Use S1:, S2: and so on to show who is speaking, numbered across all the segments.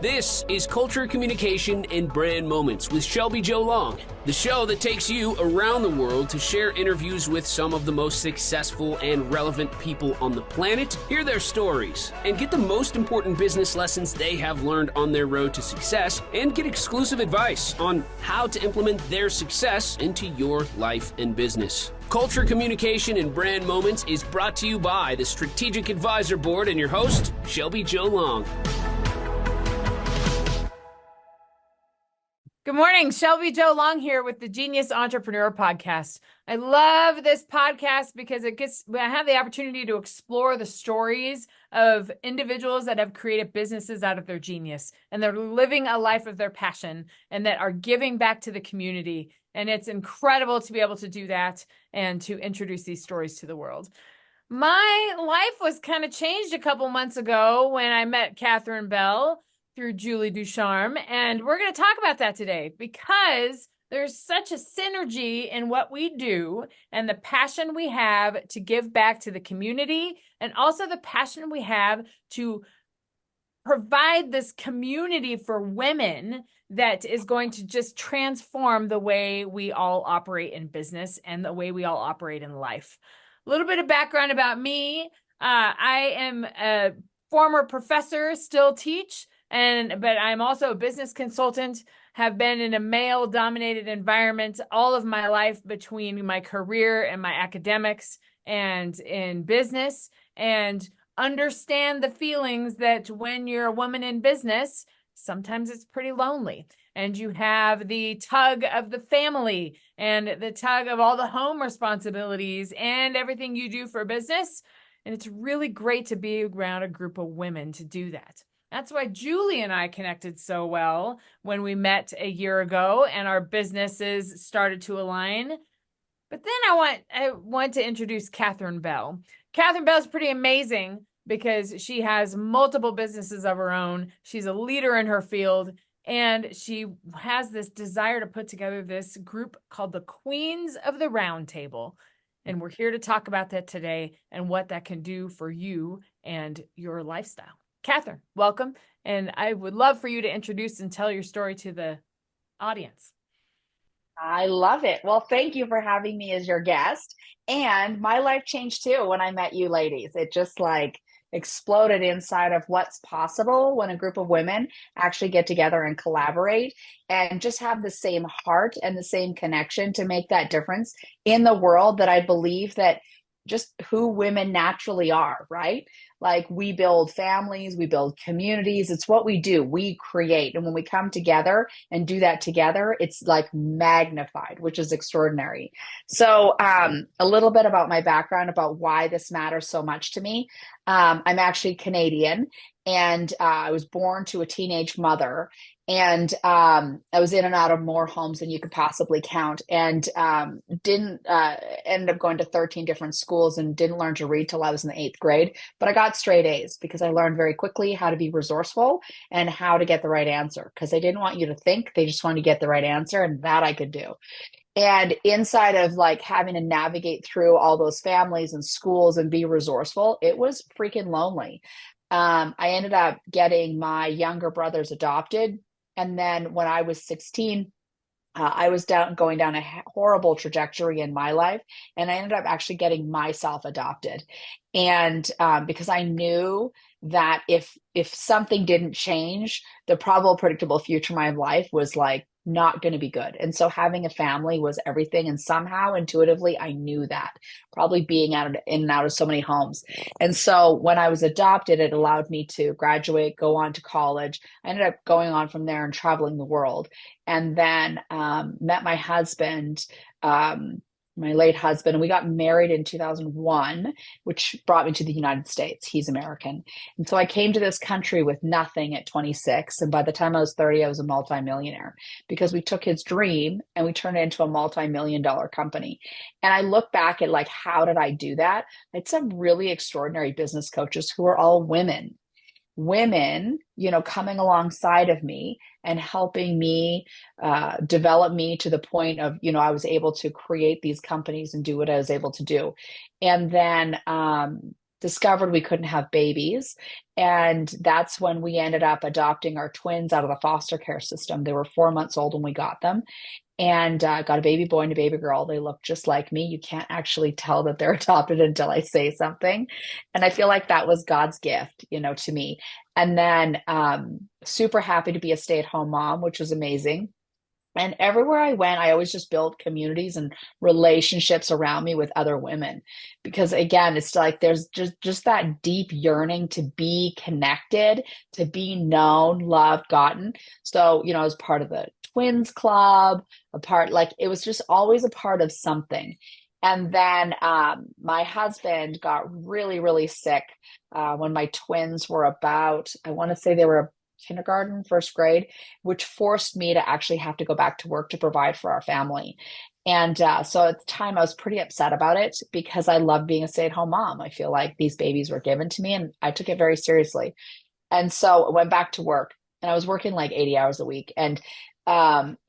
S1: This is Culture, Communication, and Brand Moments with Shelby Joe Long, the show that takes you around the world to share interviews with some of the most successful and relevant people on the planet, hear their stories, and get the most important business lessons they have learned on their road to success, and get exclusive advice on how to implement their success into your life and business. Culture, Communication, and Brand Moments is brought to you by the Strategic Advisor Board and your host, Shelby Joe Long.
S2: Good morning, Shelby Joe Long here with the Genius Entrepreneur Podcast. I love this podcast because I have the opportunity to explore the stories of individuals that have created businesses out of their genius, and they're living a life of their passion and that are giving back to the community. And it's incredible to be able to do that and to introduce these stories to the world. My life was kind of changed a couple months ago when I met Catherine Bell through Julie Ducharme. And we're going to talk about that today because there's such a synergy in what we do and the passion we have to give back to the community, and also the passion we have to provide this community for women that is going to just transform the way we all operate in business and the way we all operate in life. A little bit of background about me. I am a former professor, still teach, but I'm also a business consultant, have been in a male-dominated environment all of my life between my career and my academics and in business, and understand the feelings that when you're a woman in business, sometimes it's pretty lonely. And you have the tug of the family and the tug of all the home responsibilities and everything you do for business. And it's really great to be around a group of women to do that. That's why Julie and I connected so well when we met a year ago and our businesses started to align. But then I want to introduce Catherine Bell. Catherine Bell is pretty amazing because she has multiple businesses of her own. She's a leader in her field, and she has this desire to put together this group called the Queens of the Roundtable. And we're here to talk about that today and what that can do for you and your lifestyle. Catherine, welcome. And I would love for you to introduce and tell your story to the audience.
S3: I love it. Well, thank you for having me as your guest. And my life changed too when I met you ladies. It just exploded inside of what's possible when a group of women actually get together and collaborate and just have the same heart and the same connection to make that difference in the world that I believe that just who women naturally are, right? Like, we build families, we build communities. It's what we do. We create. And when we come together and do that together, it's like magnified, which is extraordinary. So a little bit about my background, about why this matters so much to me. I'm actually Canadian, and I was born to a teenage mother. And I was in and out of more homes than you could possibly count, and didn't end up going to 13 different schools and didn't learn to read till I was in the 8th grade. But I got straight A's because I learned very quickly how to be resourceful and how to get the right answer, because they didn't want you to think, they just wanted to get the right answer, and that I could do. And inside of having to navigate through all those families and schools and be resourceful, it was freaking lonely. I ended up getting my younger brothers adopted. And then when I was 16, I was going down a horrible trajectory in my life. And I ended up actually getting myself adopted. And because I knew that if something didn't change, the probable predictable future of my life was not going to be good. And so having a family was everything. And somehow intuitively, I knew that, probably being in and out of so many homes. And so when I was adopted, it allowed me to graduate, go on to college. I ended up going on from there and traveling the world. And then met my husband, my late husband, and we got married in 2001, which brought me to the United States. He's American. And so I came to this country with nothing at 26. And by the time I was 30, I was a multimillionaire, because we took his dream and we turned it into a multi-million-dollar company. And I look back at how did I do that? I had some really extraordinary business coaches who are all women, coming alongside of me and helping me develop me to the point of, I was able to create these companies and do what I was able to do. And then discovered we couldn't have babies. And that's when we ended up adopting our twins out of the foster care system. They were 4 months old when we got them, and got a baby boy and a baby girl. They look just like me. You can't actually tell that they're adopted until I say something. And I feel like that was God's gift, to me. And then super happy to be a stay-at-home mom, which was amazing. And everywhere I went, I always just built communities and relationships around me with other women. Because again, it's like there's just that deep yearning to be connected, to be known, loved, gotten. So, I was part of the twins club, it was just always a part of something. And then my husband got really, really sick when my twins were about, I want to say they were kindergarten, first grade, which forced me to actually have to go back to work to provide for our family. And so at the time, I was pretty upset about it because I love being a stay-at-home mom. I feel like these babies were given to me and I took it very seriously. And so I went back to work, and I was working like 80 hours a week. And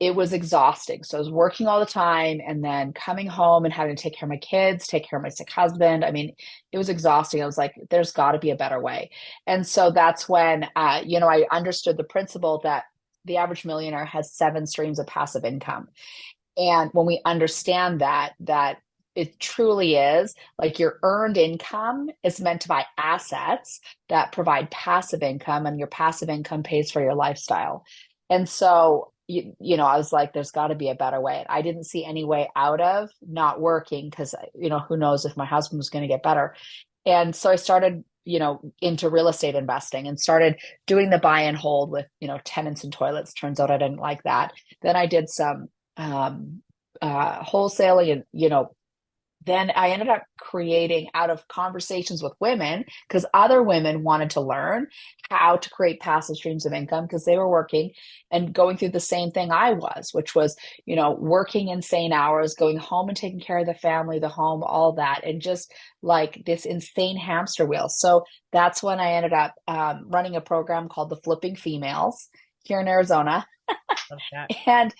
S3: it was exhausting. So I was working all the time and then coming home and having to take care of my kids, take care of my sick husband. I mean, it was exhausting. I was like, there's got to be a better way. And so that's when, I understood the principle that the average millionaire has 7 streams of passive income. And when we understand that it truly is like your earned income is meant to buy assets that provide passive income, and your passive income pays for your lifestyle. And so I was like, there's got to be a better way. I didn't see any way out of not working because, who knows if my husband was going to get better. And so I started, into real estate investing and started doing the buy and hold with, tenants and toilets. Turns out I didn't like that. Then I did some wholesaling, and, then I ended up creating out of conversations with women, because other women wanted to learn how to create passive streams of income because they were working and going through the same thing I was, which was, working insane hours, going home and taking care of the family, the home, all that, and just like this insane hamster wheel. So that's when I ended up running a program called the Flipping Females here in Arizona. And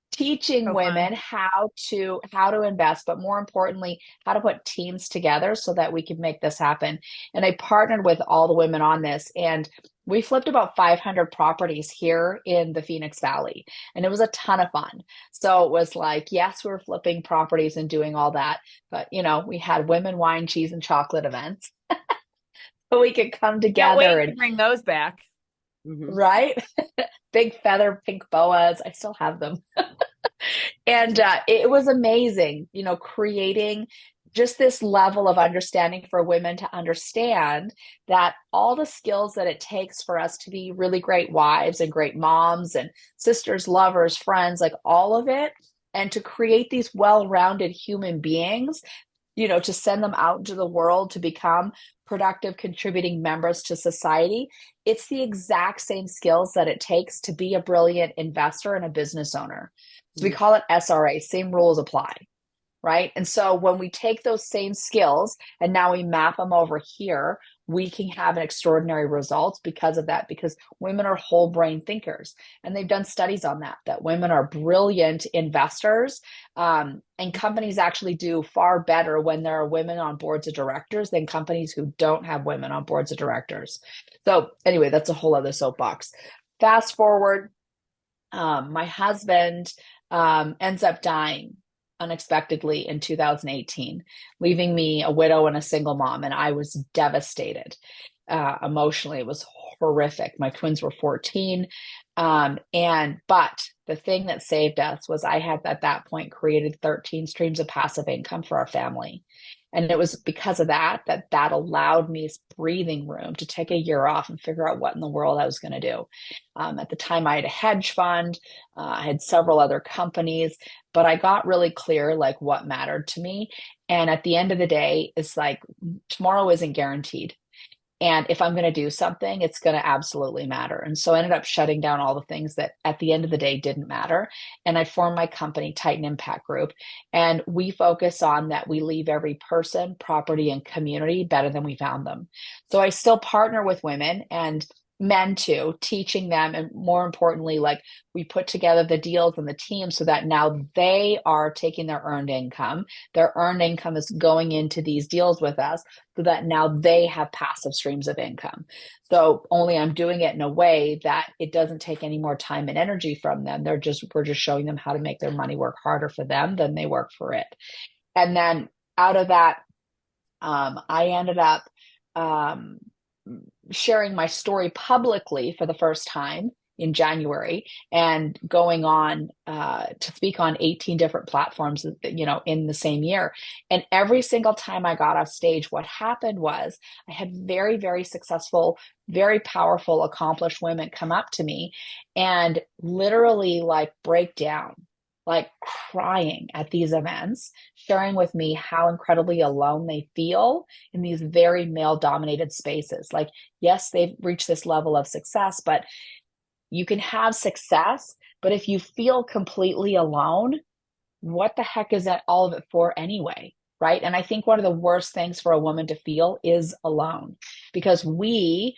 S3: teaching women how to invest, but more importantly, how to put teams together so that we could make this happen. And I partnered with all the women on this, and we flipped about 500 properties here in the Phoenix Valley, and it was a ton of fun. So it was like, yes, we were flipping properties and doing all that, but we had women, wine, cheese, and chocolate events. So we could come together.
S2: Can't wait to bring those back.
S3: Right? Big feather pink boas. I still have them. And it was amazing, creating just this level of understanding for women to understand that all the skills that it takes for us to be really great wives and great moms and sisters, lovers, friends, like all of it, and to create these well-rounded human beings, to send them out into the world to become productive, contributing members to society. It's the exact same skills that it takes to be a brilliant investor and a business owner. So we call it SRA, same rules apply, right? And so when we take those same skills and now we map them over here, we can have an extraordinary results because of that, because women are whole brain thinkers. And they've done studies on that women are brilliant investors. And companies actually do far better when there are women on boards of directors than companies who don't have women on boards of directors. So anyway, that's a whole other soapbox. Fast forward, my husband ends up dying unexpectedly in 2018, leaving me a widow and a single mom. And I was devastated. Emotionally, it was horrific. My twins were 14. But the thing that saved us was I had at that point created 13 streams of passive income for our family. And it was because of that allowed me breathing room to take a year off and figure out what in the world I was going to do. At the time, I had a hedge fund. I had several other companies, but I got really clear like what mattered to me. And at the end of the day, it's like tomorrow isn't guaranteed. And if I'm going to do something, it's going to absolutely matter. And so I ended up shutting down all the things that at the end of the day didn't matter. And I formed my company, Titan Impact Group. And we focus on that we leave every person, property, and community better than we found them. So I still partner with women, and men to, teaching them, and more importantly, like we put together the deals and the team so that now they are taking their earned income. Their earned income is going into these deals with us so that now they have passive streams of income. So only I'm doing it in a way that it doesn't take any more time and energy from them. We're just showing them how to make their money work harder for them than they work for it. And then out of that, I ended up sharing my story publicly for the first time in January and going on to speak on 18 different platforms, in the same year. And every single time I got off stage, what happened was I had very, very successful, very powerful, accomplished women come up to me and literally like break down, like crying at these events, sharing with me how incredibly alone they feel in these very male dominated spaces. Like, yes, they've reached this level of success, but you can have success, but if you feel completely alone, what the heck is that all of it for anyway? Right. And I think one of the worst things for a woman to feel is alone, because we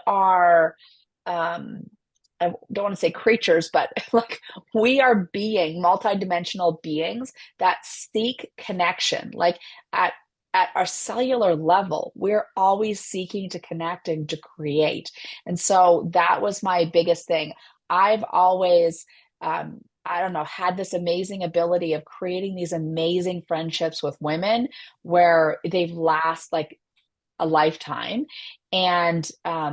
S3: are, I don't want to say creatures, but like we are multidimensional beings that seek connection. Like at our cellular level, we're always seeking to connect and to create. And so that was my biggest thing. I've always, I don't know, had this amazing ability of creating these amazing friendships with women where they've last like a lifetime, and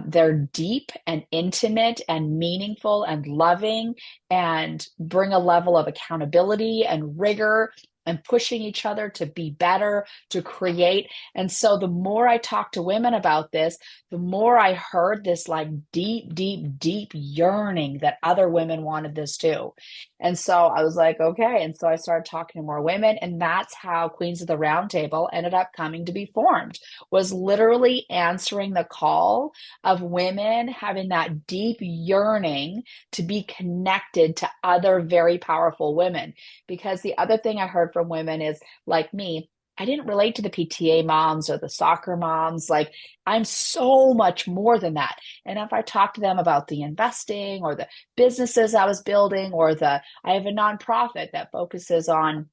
S3: they're deep and intimate and meaningful and loving and bring a level of accountability and rigor and pushing each other to be better, to create. And so the more I talked to women about this, the more I heard this like deep, deep, deep yearning that other women wanted this too. And so I was like, okay. And so I started talking to more women, and that's how Queens of the Roundtable ended up coming to be formed, was literally answering the call of women having that deep yearning to be connected to other very powerful women. Because the other thing I heard from women is, like me, I didn't relate to the PTA moms or the soccer moms. Like, I'm so much more than that. And if I talk to them about the investing or the businesses I was building, or I have a nonprofit that focuses on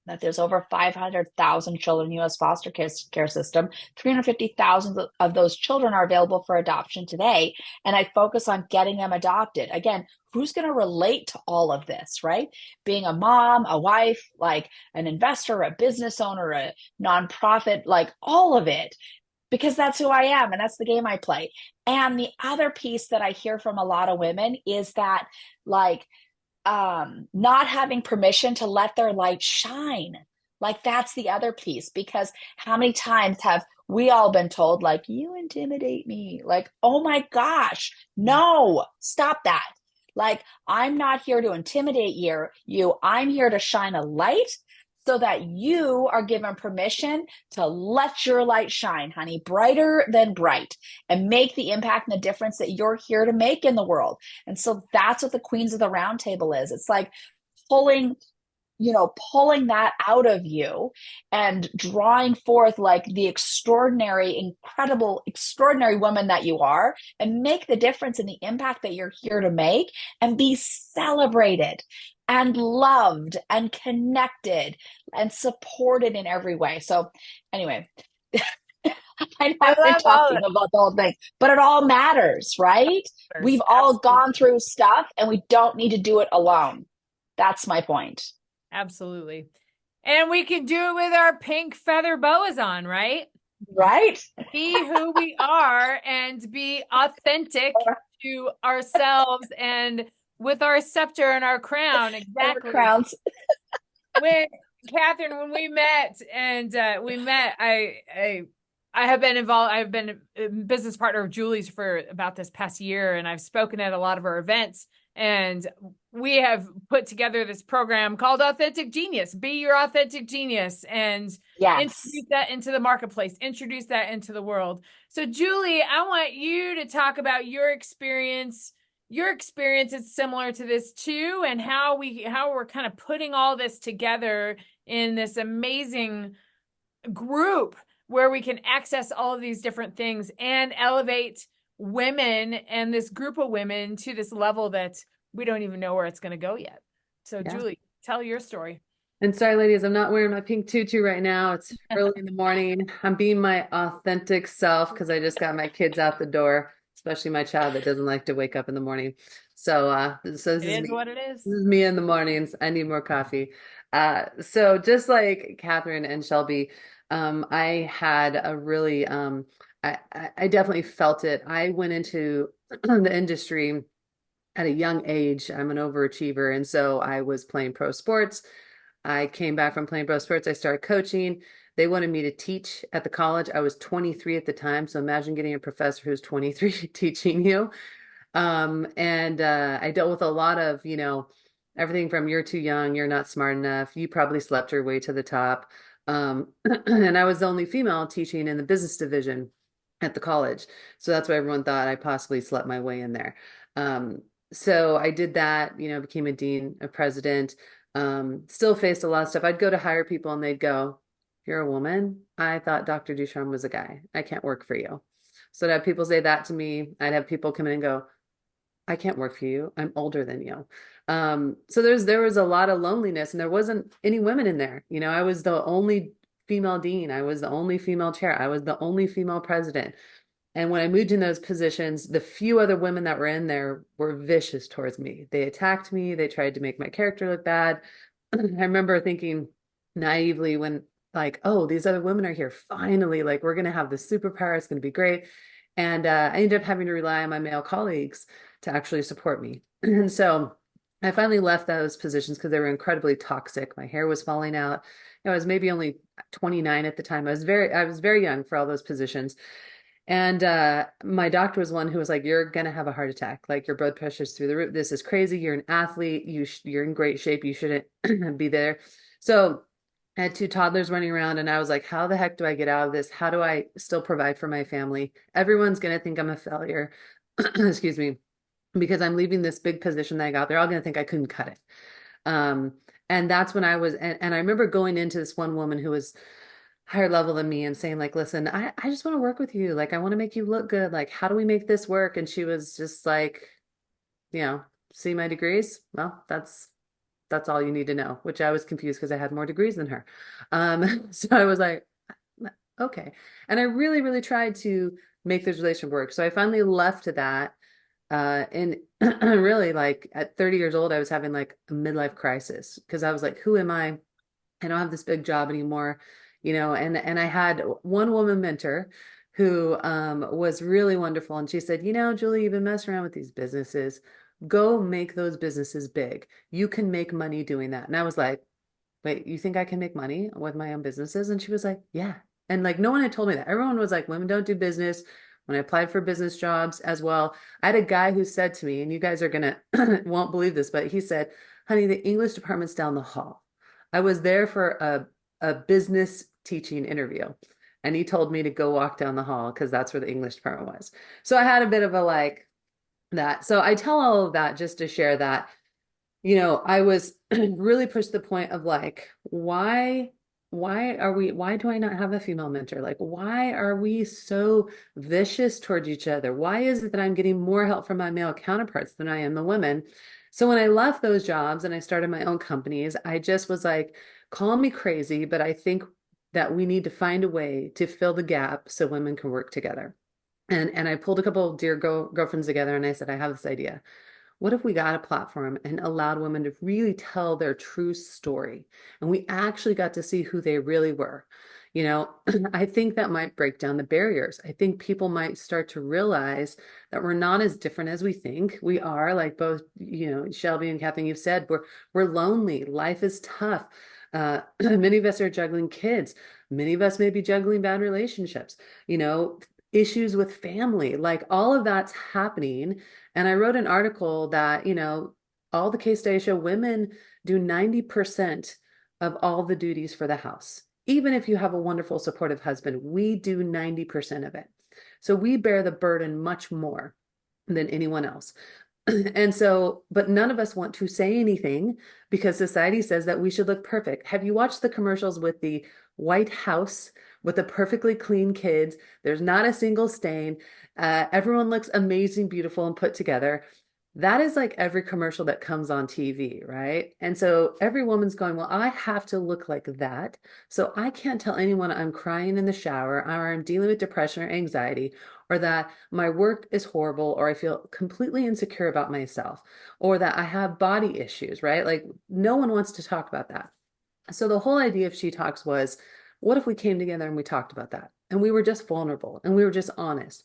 S3: that there's over 500,000 children in the U.S. foster care system. 350,000 of those children are available for adoption today. And I focus on getting them adopted. Again, who's going to relate to all of this, right? Being a mom, a wife, like an investor, a business owner, a nonprofit, like all of it, because that's who I am and that's the game I play. And the other piece that I hear from a lot of women is that, like, not having permission to let their light shine. Like, that's the other piece, because how many times have we all been told, like, you intimidate me? Like, oh my gosh, no, stop that. Like, I'm not here to intimidate you. I'm here to shine a light so that you are given permission to let your light shine, honey, brighter than bright, and make the impact and the difference that you're here to make in the world. And so that's what the Queens of the Roundtable is. It's like pulling that out of you and drawing forth like the extraordinary, incredible, extraordinary woman that you are, and make the difference in the impact that you're here to make, and be celebrated and loved and connected and supported in every way. So anyway, I have been talking about the whole thing, but it all matters, right? We've all gone through stuff, and we don't need to do it alone. That's my point.
S2: Absolutely. And we can do it with our pink feather boas on, right?
S3: Right.
S2: Be who we are and be authentic to ourselves, and with our scepter and our crown. Exactly.
S3: Crowns.
S2: Catherine, when we met, I have been involved. I've been a business partner of Julie's for about this past year, and I've spoken at a lot of her events. And we have put together this program called Authentic Genius. Be your authentic genius, and introduce that into the marketplace, introduce that into the world. So Julie, I want you to talk about your experience. Your experience is similar to this too, and how we're kind of putting all this together in this amazing group where we can access all of these different things and elevate women and this group of women to this level that we don't even know where it's going to go yet. So
S4: Yeah.
S2: Julie, tell your story.
S4: And sorry, ladies, I'm not wearing my pink tutu right now. It's early in the morning. I'm being my authentic self because I just got my kids out the door, especially my child that doesn't like to wake up in the morning. So this
S2: It
S4: is
S2: is
S4: me.
S2: what it is.
S4: This is me in the mornings. I need more coffee. So just like Catherine and Shelby, I had a really, I definitely felt it. I went into the industry at a young age. I'm an overachiever, and so I was playing pro sports. I came back from playing pro sports. I started coaching. They wanted me to teach at the college. I was 23 at the time. So imagine getting a professor who's 23 teaching you. And I dealt with a lot of, everything from you're too young, you're not smart enough, you probably slept your way to the top. And I was the only female teaching in the business division at the college. So that's why everyone thought I possibly slept my way in there. So I did that, became a dean, a president, still faced a lot of stuff. I'd go to hire people and they'd go, "You're a woman? I thought Dr. Ducharme was a guy. I can't work for you." So I'd have people say that to me. I'd have people come in and go, "I can't work for you. I'm older than you." So there was a lot of loneliness and there wasn't any women in there. I was the only female dean. I was the only female chair. I was the only female president. And when I moved in those positions, the few other women that were in there were vicious towards me. They attacked me. They tried to make my character look bad. I remember thinking naively when like, oh, these other women are here. Finally, like we're going to have this superpower. It's going to be great. And I ended up having to rely on my male colleagues to actually support me. And so I finally left those positions because they were incredibly toxic. My hair was falling out. I was maybe only 29 at the time. I was very young for all those positions. And my doctor was one who was like, "You're gonna have a heart attack. Like your blood pressure's through the roof. This is crazy. You're an athlete. You're in great shape. You shouldn't be there." So I had two toddlers running around, and I was like, "How the heck do I get out of this? How do I still provide for my family? Everyone's gonna think I'm a failure." Excuse me, because I'm leaving this big position that I got. They're all gonna think I couldn't cut it. Um, and that's when I was, and I remember going into this one woman who was higher level than me and saying like, "Listen, I just want to work with you. Like, I want to make you look good. Like, how do we make this work?" And she was just like, "See my degrees? Well, that's all you need to know," which I was confused because I had more degrees than her. So I was like, okay. And I really, really tried to make this relationship work. So I finally left that. And really like at 30 years old, I was having like a midlife crisis because I was like, who am I? I don't have this big job anymore, and I had one woman mentor who was really wonderful. And she said, "Julie, you've been messing around with these businesses. Go make those businesses big. You can make money doing that." And I was like, "Wait, you think I can make money with my own businesses?" And she was like, "Yeah." And like no one had told me that. Everyone was like, "Women don't do business." When I applied for business jobs as well, I had a guy who said to me, and you guys are gonna won't believe this, but he said, "Honey, the English department's down the hall." I was there for a business teaching interview, and he told me to go walk down the hall because that's where the English department was. So I had a bit of a like that. So I tell all of that just to share that, I was really pushed to the point of like, why do I not have a female mentor? Like, why are we so vicious towards each other? Why is it that I'm getting more help from my male counterparts than I am the women? So when I left those jobs and I started my own companies, I just was like, call me crazy, but I think that we need to find a way to fill the gap so women can work together. And I pulled a couple of dear girlfriends together and I said, "I have this idea. What if we got a platform and allowed women to really tell their true story? And we actually got to see who they really were. I think that might break down the barriers. I think people might start to realize that we're not as different as we think. We are, like both, Shelby and Kathleen, you've said, we're lonely. Life is tough. Many of us are juggling kids. Many of us may be juggling bad relationships, issues with family, like all of that's happening. And I wrote an article that, all the case studies show women do 90% of all the duties for the house. Even if you have a wonderful, supportive husband, we do 90% of it. So we bear the burden much more than anyone else. And so, but none of us want to say anything because society says that we should look perfect. Have you watched the commercials with the White House with the perfectly clean kids? There's not a single stain. Everyone looks amazing, beautiful, and put together. That is like every commercial that comes on TV, right? And so every woman's going, well, I have to look like that. So I can't tell anyone I'm crying in the shower, or I'm dealing with depression or anxiety, or that my work is horrible, or I feel completely insecure about myself, or that I have body issues, right? Like no one wants to talk about that. So the whole idea of She Talks was, what if we came together and we talked about that? And we were just vulnerable and we were just honest.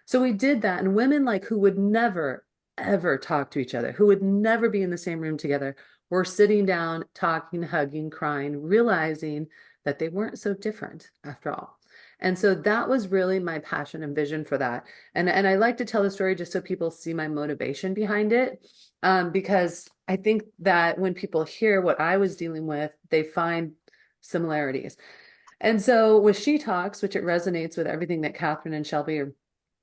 S4: So we did that, and women like who would never, ever talk to each other, who would never be in the same room together, were sitting down, talking, hugging, crying, realizing that they weren't so different after all. And so that was really my passion and vision for that. And I like to tell the story just so people see my motivation behind it, because I think that when people hear what I was dealing with, they find similarities. And so with She Talks, which it resonates with everything that Catherine and Shelby are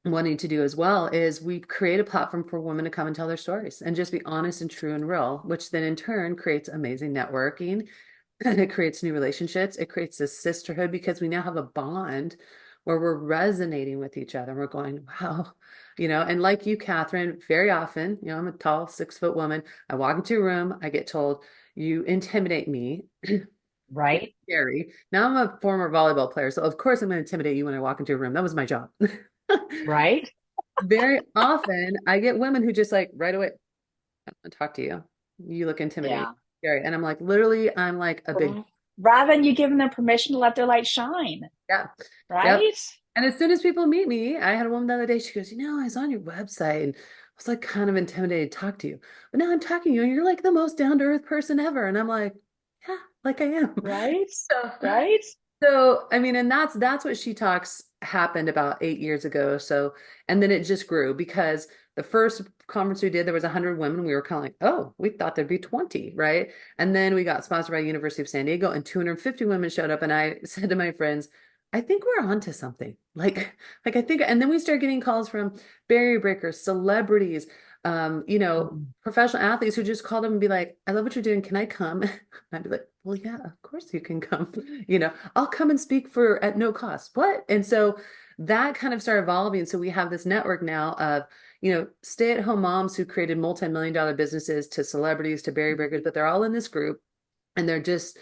S4: wanting to do as well, is we create a platform for women to come and tell their stories and just be honest and true and real, which then in turn creates amazing networking, and it creates new relationships. It creates this sisterhood because we now have a bond where we're resonating with each other. We're going, wow, and like you, Catherine, very often, I'm a tall 6-foot woman. I walk into a room, I get told, you intimidate me.
S3: Right.
S4: Scary. Now I'm a former volleyball player, so of course I'm going to intimidate you when I walk into a room. That was my job.
S3: Right.
S4: Very often I get women who just like right away, I want to talk to you. You look intimidating,
S3: Yeah.
S4: scary. And I'm like, literally, I'm like a big,
S3: Rather than you giving them permission to let their light shine.
S4: yeah.
S3: Right.
S4: Yep. And as soon as people meet me, I had a woman the other day, she goes, I was on your website and I was like kind of intimidated to talk to you. But now I'm talking to you and you're like the most down to earth person ever. And I'm like, yeah, like I am.
S3: Right.
S4: So,
S3: Right.
S4: So, I mean, and that's what She Talks happened about 8 years ago. So, and then it just grew because the first conference we did, there was 100 women. We were kind of like, oh, we thought there'd be 20, right? And then we got sponsored by University of San Diego and 250 women showed up. And I said to my friends, I think we're onto something. Like I think, and then we started getting calls from barrier breakers, celebrities, professional athletes who just called them and be like, I love what you're doing. Can I come? I'd be like, well, yeah, of course you can come. I'll come and speak at no cost. What? And so that kind of started evolving. So we have this network now of, stay-at-home moms who created multi-million-dollar businesses to celebrities to barrier breakers, but they're all in this group and they're just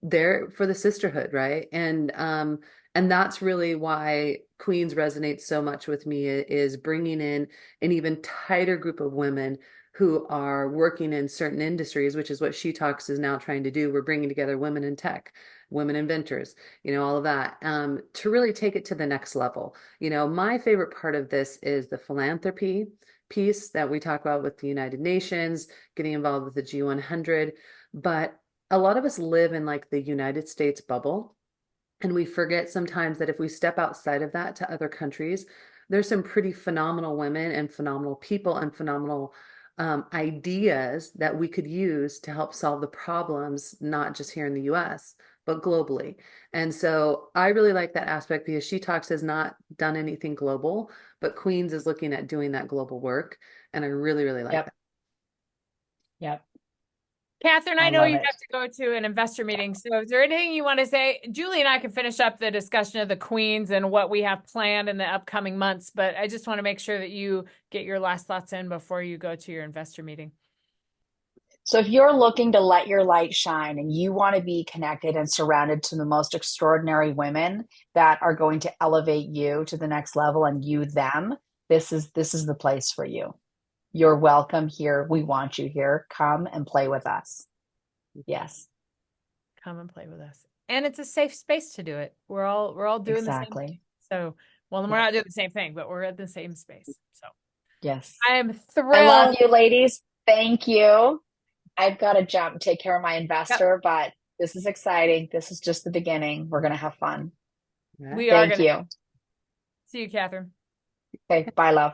S4: there for the sisterhood, right? And that's really why Queens resonates so much with me, is bringing in an even tighter group of women who are working in certain industries, which is what She Talks is now trying to do. We're bringing together women in tech, women inventors, all of that, to really take it to the next level. My favorite part of this is the philanthropy piece that we talk about with the United Nations, getting involved with the G100. But a lot of us live in like the United States bubble. And we forget sometimes that if we step outside of that to other countries, there's some pretty phenomenal women and phenomenal people and phenomenal ideas that we could use to help solve the problems, not just here in the US, but globally. And so I really like that aspect because She Talks has not done anything global, but Queens is looking at doing that global work. And I really, really like that.
S3: Yep.
S2: Catherine, I
S3: I
S2: know
S3: love
S2: you
S3: it.
S2: have to go to an investor meeting. So is there anything you want to say? Julie and I can finish up the discussion of the Queens and what we have planned in the upcoming months, but I just want to make sure that you get your last thoughts in before you go to your investor meeting.
S3: So if you're looking to let your light shine and you want to be connected and surrounded to the most extraordinary women that are going to elevate you to the next level and you them, this is the place for you. You're welcome here. We want you here. Come and play with us. Yes.
S2: Come and play with us. And it's a safe space to do it. We're all doing the same thing. So, well, we're not doing the same thing, but we're at the same space. So,
S3: yes.
S2: I am thrilled.
S3: I love you, ladies. Thank you. I've got to jump and take care of my investor, but this is exciting. This is just the beginning. We're going to have fun.
S2: We are.
S3: Thank you.
S2: See you, Catherine.
S3: Okay. Bye, love.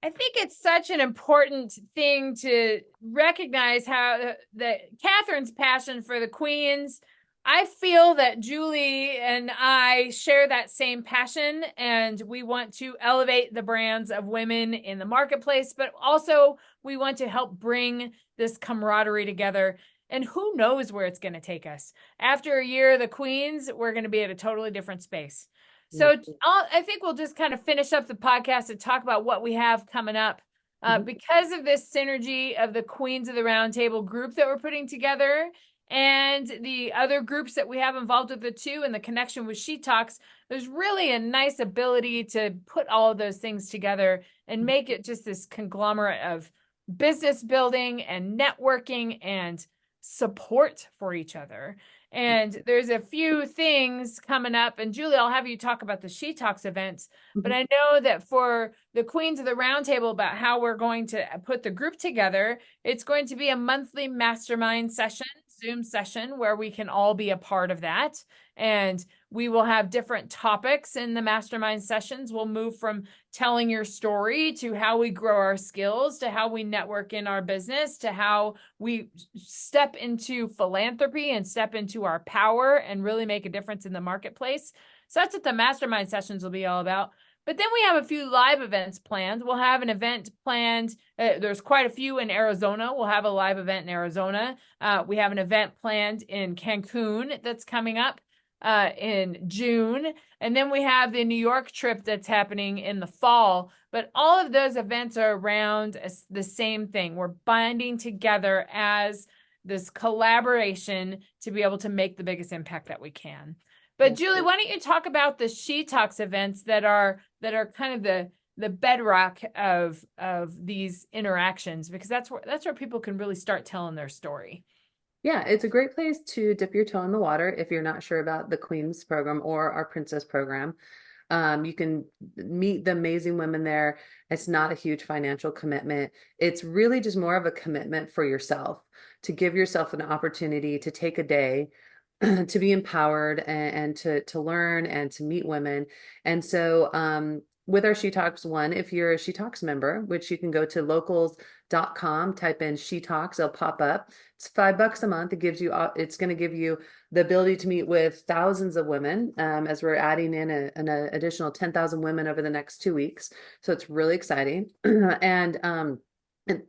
S2: I think it's such an important thing to recognize how that Catherine's passion for the Queens. I feel that Julie and I share that same passion, and we want to elevate the brands of women in the marketplace, but also we want to help bring this camaraderie together. And who knows where it's going to take us? After a year of the Queens, we're going to be at a totally different space. So I think we'll just kind of finish up the podcast and talk about what we have coming up. Because of this synergy of the Queens of the Roundtable group that we're putting together and the other groups that we have involved with the two and the connection with She Talks, there's really a nice ability to put all of those things together and make it just this conglomerate of business building and networking and support for each other. And there's a few things coming up. And Julie, I'll have you talk about the She Talks events. But I know that for the Queens of the Roundtable, about how we're going to put the group together, it's going to be a monthly mastermind session, Zoom session, where we can all be a part of that. And we will have different topics in the mastermind sessions. We'll move from telling your story to how we grow our skills, to how we network in our business, to how we step into philanthropy and step into our power and really make a difference in the marketplace. So that's what the mastermind sessions will be all about. But then we have a few live events planned. We'll have an event planned. There's quite a few in Arizona. We'll have a live event in Arizona. We have an event planned in Cancun that's coming up in June. And then we have the New York trip that's happening in the fall. But all of those events are around the same thing. We're binding together as this collaboration to be able to make the biggest impact that we can. But Julie, why don't you talk about the She Talks events that are kind of the bedrock of these interactions, because that's where people can really start telling their story.
S4: Yeah, it's a great place to dip your toe in the water if you're not sure about the Queens program or our Princess program. You can meet the amazing women there. It's not a huge financial commitment. It's really just more of a commitment for yourself, to give yourself an opportunity to take a day to be empowered and to learn and to meet women. And so with our She Talks one, if you're a She Talks member, which you can go to locals.com, type in She Talks, it'll pop up. It's $5 a month. It's going to give you the ability to meet with thousands of women, as we're adding in an additional 10,000 women over the next 2 weeks. So it's really exciting. And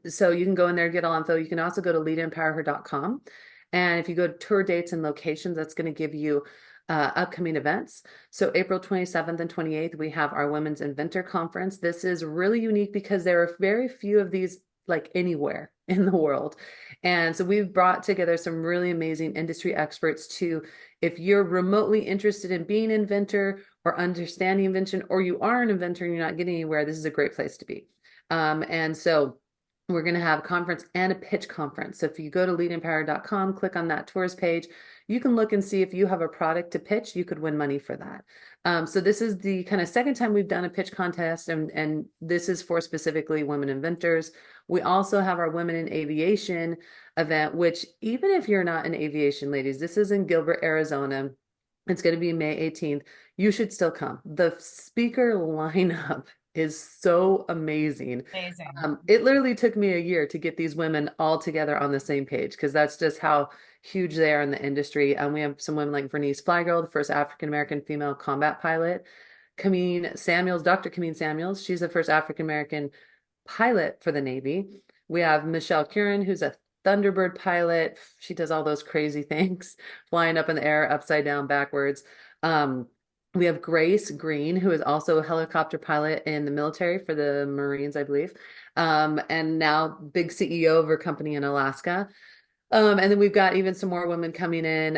S4: so you can go in there, get all info. You can also go to leadempowerher.com. And if you go to tour dates and locations, that's going to give you upcoming events. So April 27th and 28th, we have our Women's Inventor Conference. This is really unique because there are very few of these like anywhere in the world. And so we've brought together some really amazing industry experts to, if you're remotely interested in being an inventor or understanding invention, or you are an inventor and you're not getting anywhere, this is a great place to be. And so we're going to have a conference and a pitch conference. So if you go to leadempower.com, click on that tours page, you can look and see if you have a product to pitch, you could win money for that. So this is the kind of second time we've done a pitch contest, and this is for specifically women inventors. We also have our Women in Aviation event, which even if you're not in aviation, ladies, this is in Gilbert, Arizona. It's going to be May 18th. You should still come. The speaker lineup is so amazing. It literally took me a year to get these women all together on the same page, because that's just how huge they are in the industry. We have some women like Vernice Flygirl, the first African-American female combat pilot. Camille Samuels, Dr. Camille Samuels, she's the first African-American pilot for the Navy. We have Michelle Curran, who's a Thunderbird pilot. She does all those crazy things, flying up in the air, upside down, backwards. We have Grace Green, who is also a helicopter pilot in the military for the Marines, I believe, and now big CEO of her company in Alaska. And then we've got even some more women coming in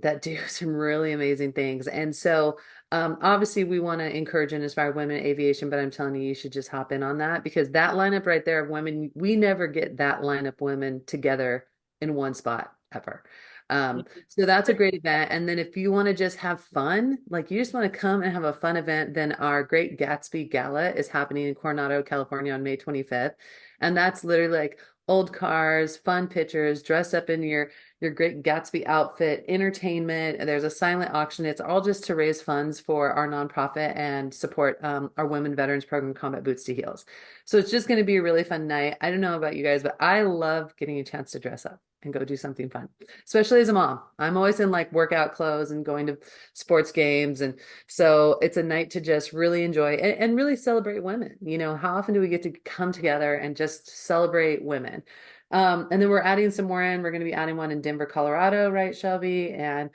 S4: that do some really amazing things. And so obviously we want to encourage and inspire women in aviation, but I'm telling you, you should just hop in on that, because that lineup right there of women, we never get that lineup of women together in one spot ever. So that's a great event. And then if you want to just have fun, like you just want to come and have a fun event, then our Great Gatsby Gala is happening in Coronado, California on May 25th. And that's literally like old cars, fun pictures, dress up in your Great Gatsby outfit, entertainment. There's a silent auction. It's all just to raise funds for our nonprofit and support our Women Veterans Program, Combat Boots to Heels. So it's just going to be a really fun night. I don't know about you guys, but I love getting a chance to dress up and go do something fun, especially as a mom. I'm always in like workout clothes and going to sports games. And so it's a night to just really enjoy and really celebrate women. You know, how often do we get to come together and just celebrate women? And then we're adding some more in. We're going to be adding one in Denver, Colorado, right, Shelby? And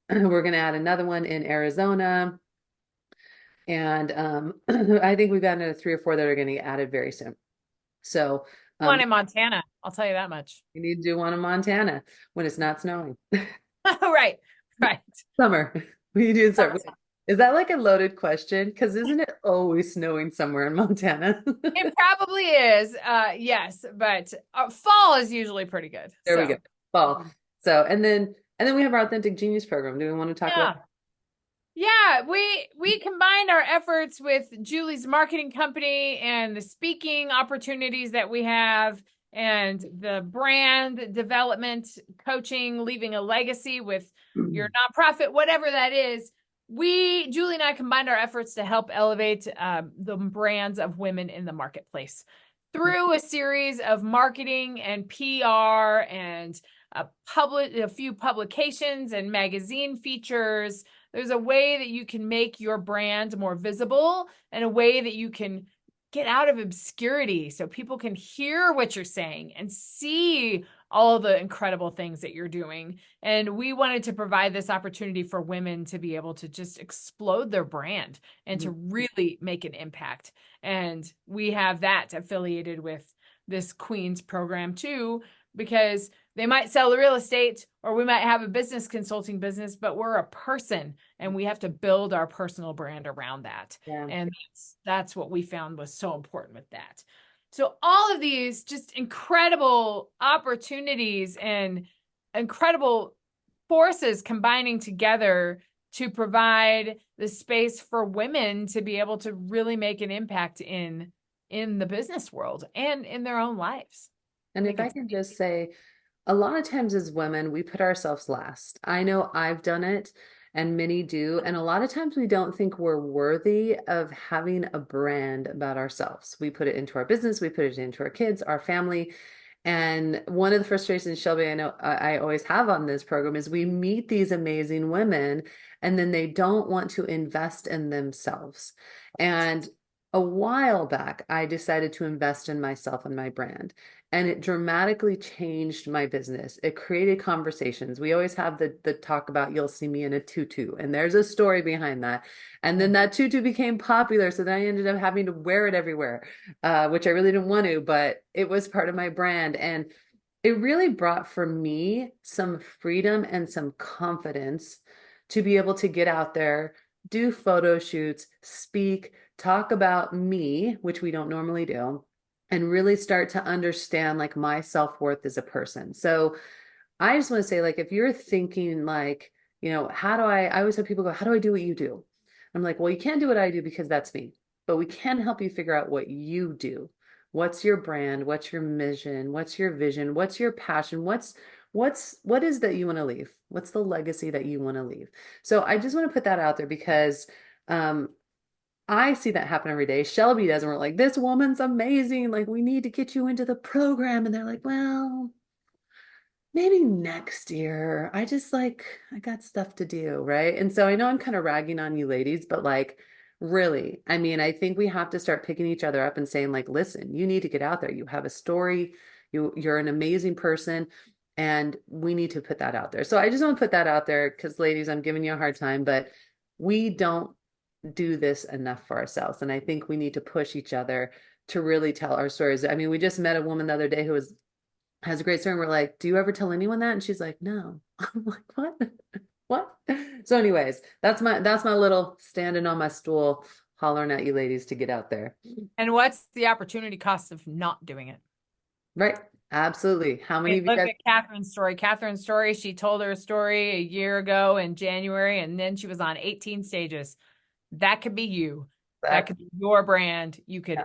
S4: we're going to add another one in Arizona. And I think we've got another 3 or 4 that are going to get added very soon. So
S2: One in Montana, I'll tell you that much.
S4: we need to do one in Montana when it's not snowing.
S2: Right, right.
S4: Summer. We need to start. Is that like a loaded question? Because isn't it always snowing somewhere in Montana?
S2: It probably is, yes, but fall is usually pretty good.
S4: There we
S2: So,
S4: go. Fall. So, and then we have our Authentic Genius program. Do we want to talk
S2: yeah.
S4: about?
S2: Yeah, we combined our efforts with Julie's marketing company and the speaking opportunities that we have and the brand development coaching, leaving a legacy with your nonprofit, whatever that is. Julie and I combined our efforts to help elevate the brands of women in the marketplace through a series of marketing and PR and a few publications and magazine features. There's a way that you can make your brand more visible and a way that you can get out of obscurity so people can hear what you're saying and see all the incredible things that you're doing. And we wanted to provide this opportunity for women to be able to just explode their brand and to really make an impact. And we have that affiliated with this Queens program too, because they might sell the real estate or we might have a business consulting business, but we're a person and we have to build our personal brand around that.
S4: Yeah.
S2: And that's what we found was so important with that. So all of these just incredible opportunities and incredible forces combining together to provide the space for women to be able to really make an impact in the business world and in their own lives.
S4: And if I can just say, a lot of times as women, we put ourselves last. I know I've done it and many do. And a lot of times we don't think we're worthy of having a brand about ourselves. We put it into our business, we put it into our kids, our family. And one of the frustrations, Shelby, I know I always have on this program is we meet these amazing women and then they don't want to invest in themselves. And a while back, I decided to invest in myself and my brand. And it dramatically changed my business. It created conversations. We always have the talk about you'll see me in a tutu, and there's a story behind that. And then that tutu became popular, so then I ended up having to wear it everywhere, which I really didn't want to, but it was part of my brand. And it really brought for me some freedom and some confidence to be able to get out there, do photo shoots, speak, talk about me, which we don't normally do, and really start to understand like my self-worth as a person. So I just want to say, like, if you're thinking like, how do I always have people go, how do I do what you do? I'm like, well, you can't do what I do because that's me, but we can help you figure out what you do. What's your brand? What's your mission? What's your vision? What's your passion? What is that you want to leave? What's the legacy that you want to leave? So I just want to put that out there because, I see that happen every day. Shelby does, and we're like, this woman's amazing. Like, we need to get you into the program. And they're like, well, maybe next year. I got stuff to do. Right. And so I know I'm kind of ragging on you ladies, but like, really, I mean, I think we have to start picking each other up and saying, like, listen, you need to get out there. You have a story. You're an amazing person. And we need to put that out there. So I just want to put that out there because, ladies, I'm giving you a hard time, but we don't do this enough for ourselves. And I think we need to push each other to really tell our stories. I mean, we just met a woman the other day who has a great story. And we're like, do you ever tell anyone that? And she's like, no. I'm like, what? What? So anyways, that's my little standing on my stool, hollering at you ladies to get out there.
S2: And what's the opportunity cost of not doing it?
S4: Right. Absolutely. How many of you
S2: Look
S4: guys?
S2: at Catherine's story. Catherine's story, she told her story a year ago in January, and then she was on 18 stages. That could be you. That could be your brand. You could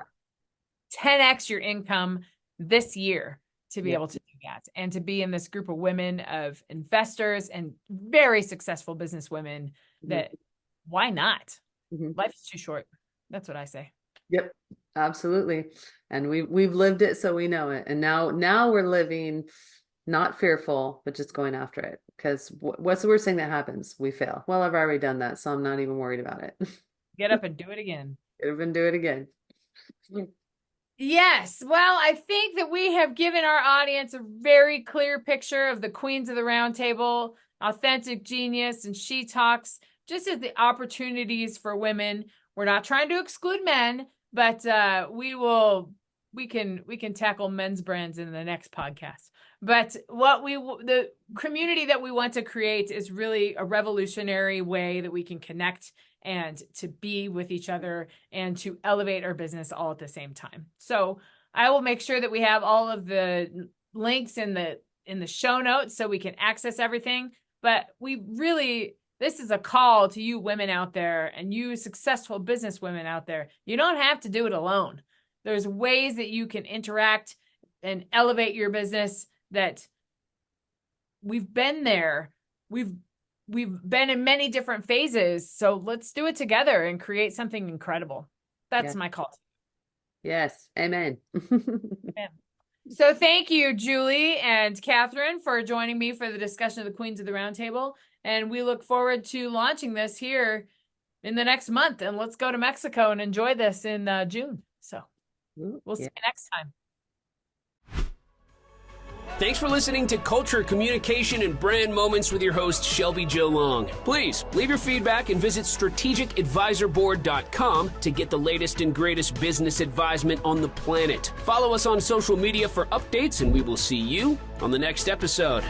S2: 10x your income this year to be able to do that and to be in this group of women, of investors and very successful business women that why not? Life is too short. That's what I say.
S4: Yep, absolutely. And we've lived it, so we know it. And now we're living not fearful, but just going after it. Because what's the worst thing that happens? We fail. Well, I've already done that, so I'm not even worried about it.
S2: Get up and do it again.
S4: Get up and do it again.
S2: Yes. Well, I think that we have given our audience a very clear picture of the Queens of the Roundtable, Authentic Genius, and She Talks, just as the opportunities for women. We're not trying to exclude men, but we can tackle men's brands in the next podcast. But the community that we want to create is really a revolutionary way that we can connect and to be with each other and to elevate our business all at the same time. So I will make sure that we have all of the links in the show notes so we can access everything. But this is a call to you women out there and you successful business women out there. You don't have to do it alone. There's ways that you can interact and elevate your business that we've been there. We've been in many different phases. So let's do it together and create something incredible. That's my call.
S4: Yes. Amen.
S2: Amen. So thank you, Julie and Catherine, for joining me for the discussion of the Queens of the Roundtable. And we look forward to launching this here in the next month. And let's go to Mexico and enjoy this in June. So we'll see you next time.
S1: Thanks for listening to Culture, Communication, and Brand Moments with your host, Shelby Jo Long. Please leave your feedback and visit strategicadvisorboard.com to get the latest and greatest business advisement on the planet. Follow us on social media for updates, and we will see you on the next episode.